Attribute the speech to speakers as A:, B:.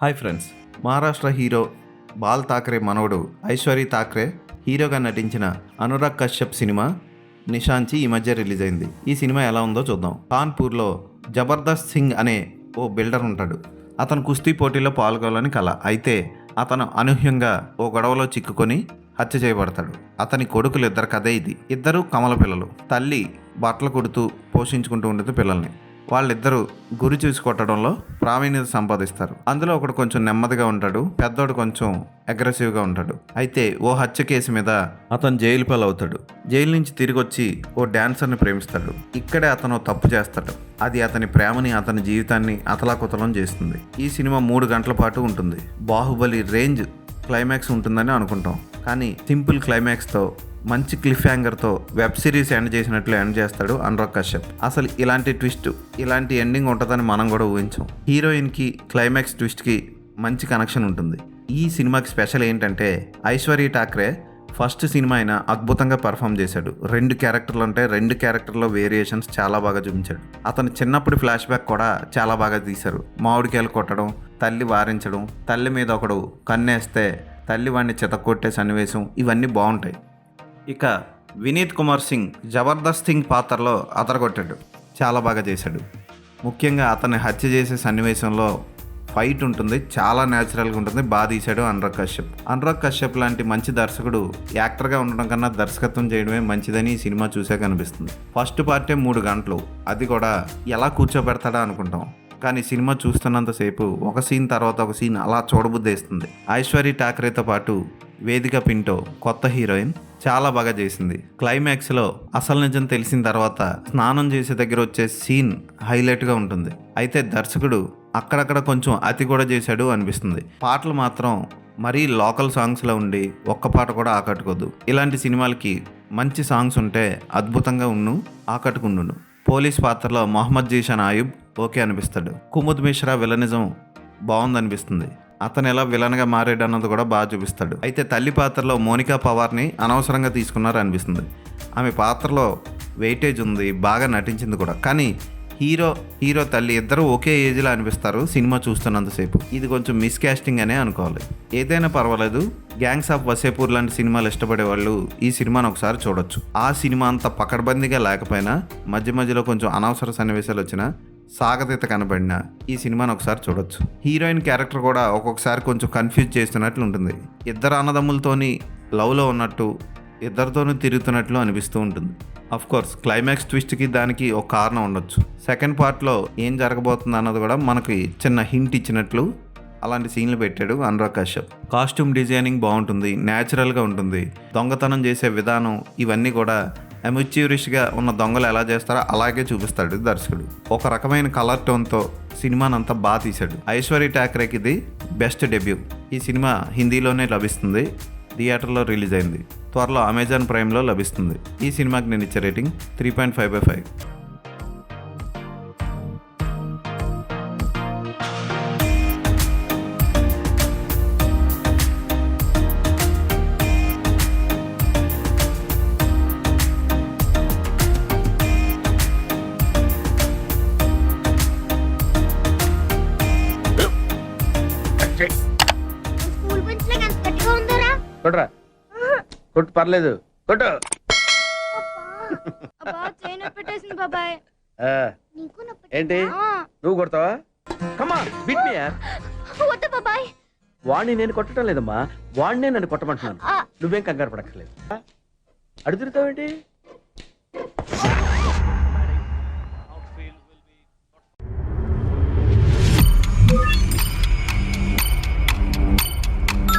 A: Hi friends, Maharashtra hero ball Thackeray మనవడు ఐశ్వర్య ఠాక్రే హీరోగా నటించిన అనురాగ్ కశ్యప్ సినిమా నిషాంచి ఈ మధ్య రిలీజ్ అయింది. ఈ సినిమా ఎలా ఉందో చూద్దాం. కాన్పూర్లో జబర్దస్త్ సింగ్ అనే ఓ బిల్డర్ ఉంటాడు. అతను కుస్తీ పోటీలో పాల్గొనాలని కల. అయితే అతను అనూహ్యంగా ఓ గొడవలో చిక్కుకొని హత్య చేయబడతాడు. అతని కొడుకులు ఇద్దరు కథే ఇది. ఇద్దరు కమల పిల్లలు. తల్లి బట్టలు కుడుతూ పోషించుకుంటూ ఉంటుంది పిల్లల్ని. వాళ్ళిద్దరూ గురి చూసి కొట్టడంలో ప్రావీణ్యత సంపాదిస్తారు. అందులో ఒకడు కొంచెం నెమ్మదిగా ఉంటాడు, పెద్దోడు కొంచెం అగ్రెసివ్గా ఉంటాడు. అయితే ఓ హత్య కేసు మీద అతను జైలు పాలవుతాడు. జైలు నుంచి తిరిగి వచ్చి ఓ డాన్సర్ని ప్రేమిస్తాడు. ఇక్కడే అతను తప్పు చేస్తాడు. అది అతని ప్రేమని, అతని జీవితాన్ని అతలాకుతలం చేస్తుంది. ఈ సినిమా 3 గంటల పాటు ఉంటుంది. బాహుబలి రేంజ్ క్లైమాక్స్ ఉంటుందని అనుకుంటాం, కానీ సింపుల్ క్లైమాక్స్తో మంచి క్లిఫ్ హ్యాంగర్తో వెబ్ సిరీస్ ఎండ్ చేసినట్లు ఎండ్ చేస్తాడు అనురాగ్ కశ్యప్. అసలు ఇలాంటి ట్విస్ట్, ఇలాంటి ఎండింగ్ ఉంటుందని మనం కూడా ఊహించాం. హీరోయిన్కి క్లైమాక్స్ ట్విస్ట్కి మంచి కనెక్షన్ ఉంటుంది. ఈ సినిమాకి స్పెషల్ ఏంటంటే ఐశ్వర్య ఠాక్రే ఫస్ట్ సినిమా అయినా అద్భుతంగా పర్ఫామ్ చేశాడు. 2 క్యారెక్టర్లు ఉంటాయి. 2 క్యారెక్టర్లో వేరియేషన్స్ చాలా బాగా చూపించాడు. అతని చిన్నప్పుడు ఫ్లాష్ బ్యాక్ కూడా చాలా బాగా తీశారు. మామిడికాయలు కొట్టడం, తల్లి వారించడం, తల్లి మీద ఒకడు కన్నేస్తే తల్లి వాడిని చితక్కొట్టే సన్నివేశం, ఇవన్నీ బాగుంటాయి. ఇక వినీత్ కుమార్ సింగ్ జబర్దస్త్ సింగ్ పాత్రలో అదరగొట్టాడు. చాలా బాగా చేశాడు. ముఖ్యంగా అతన్ని హత్య చేసే సన్నివేశంలో ఫైట్ ఉంటుంది, చాలా న్యాచురల్గా ఉంటుంది. బాగా తీశాడు అనురాగ్ కశ్యప్. అనురాగ్ కశ్యప్ లాంటి మంచి దర్శకుడు యాక్టర్గా ఉండడం కన్నా దర్శకత్వం చేయడమే మంచిదని ఈ సినిమా చూసే కనిపిస్తుంది. ఫస్ట్ పార్టే 3 గంటలు, అది కూడా ఎలా కూర్చోబెడతాడా అనుకుంటాం. కానీ సినిమా చూస్తున్నంతసేపు ఒక సీన్ తర్వాత ఒక సీన్ అలా చూడబుద్దేస్తుంది. ఐశ్వర్య ఠాక్రేతో పాటు వేదిక పింటో కొత్త హీరోయిన్ చాలా బాగా చేసింది. క్లైమాక్స్లో అసలు నిజం తెలిసిన తర్వాత స్నానం చేసే దగ్గర వచ్చే సీన్ హైలైట్గా ఉంటుంది. అయితే దర్శకుడు అక్కడక్కడ కొంచెం అతి కూడా చేశాడు అనిపిస్తుంది. పాటలు మాత్రం మరీ లోకల్ సాంగ్స్లో ఉండి ఒక్క పాట కూడా ఆకట్టుకోదు. ఇలాంటి సినిమాలకి మంచి సాంగ్స్ ఉంటే అద్భుతంగా ఆకట్టుకుండు. పోలీస్ పాత్రలో మొహమ్మద్ జీషాన్ ఆయుబ్ ఓకే అనిపిస్తాడు. కుముద్ మిశ్రా విలనిజం బాగుందనిపిస్తుంది. అతను ఎలా విలన్గా మారాడు అన్నది కూడా బాగా చూపిస్తాడు. అయితే తల్లి పాత్రలో మోనికా పవార్ని అనవసరంగా తీసుకున్నారు అనిపిస్తుంది. ఆమె పాత్రలో వెయిటేజ్ ఉంది, బాగా నటించింది కూడా. కానీ హీరో తల్లి ఇద్దరు ఒకే ఏజ్లో అనిపిస్తారు సినిమా చూస్తున్నంతసేపు. ఇది కొంచెం మిస్కాస్టింగ్ అనే అనుకోవాలి. ఏదైనా పర్వాలేదు. గ్యాంగ్స్ ఆఫ్ వసేపూర్ లాంటి సినిమాలు ఇష్టపడే వాళ్ళు ఈ సినిమాను ఒకసారి చూడొచ్చు. ఆ సినిమా అంత పకడ్బందీగా లేకపోయినా మధ్య మధ్యలో కొంచెం అనవసర సన్నివేశాలు వచ్చినా సాగతీత కనబడిన ఈ సినిమాను ఒకసారి చూడొచ్చు. హీరోయిన్ క్యారెక్టర్ కూడా ఒక్కొక్కసారి కొంచెం కన్ఫ్యూజ్ చేస్తున్నట్లు ఉంటుంది. ఇద్దరు అన్నదమ్ములతోని లవ్లో ఉన్నట్టు, ఇద్దరితోనూ తిరుగుతున్నట్లు అనిపిస్తూ ఉంటుంది. అఫ్ కోర్స్ క్లైమాక్స్ ట్విస్ట్కి దానికి ఒక కారణం ఉండొచ్చు. సెకండ్ పార్ట్లో ఏం జరగబోతుంది అన్నది కూడా మనకి చిన్న హింట్ ఇచ్చినట్లు అలాంటి సీన్లు పెట్టాడు అనురాగ్ కశ్యప్. కాస్ట్యూమ్ డిజైనింగ్ బాగుంటుంది, న్యాచురల్గా ఉంటుంది. దొంగతనం చేసే విధానం ఇవన్నీ కూడా అమెచ్యూరిష్గా ఉన్న దొంగలు ఎలా చేస్తారో అలాగే చూపిస్తాడు దర్శకుడు. ఒక రకమైన కలర్ టోన్తో సినిమానంతా బాగా తీశాడు. ఐశ్వర్య ఠాక్రేకి ఇది బెస్ట్ డెబ్యూ. ఈ సినిమా హిందీలోనే లభిస్తుంది. థియేటర్లో రిలీజ్ అయింది. త్వరలో అమెజాన్ ప్రైమ్లో లభిస్తుంది. ఈ సినిమాకి నేను ఇచ్చే రేటింగ్ 3.5/5.
B: కొట్రా, కొట్టు, పర్లేదు, కొట్టు. ఏంటి నువ్వు కొడతావా? కమా బిట్ మీ యార్. వాణ్ణి నేను కొట్టడం లేదమ్మా, వాణ్ణే నన్ను కొట్టమంటున్నాను. నువ్వేం కంగారు పడక్కర్లేదు. అడుగుతావేంటి?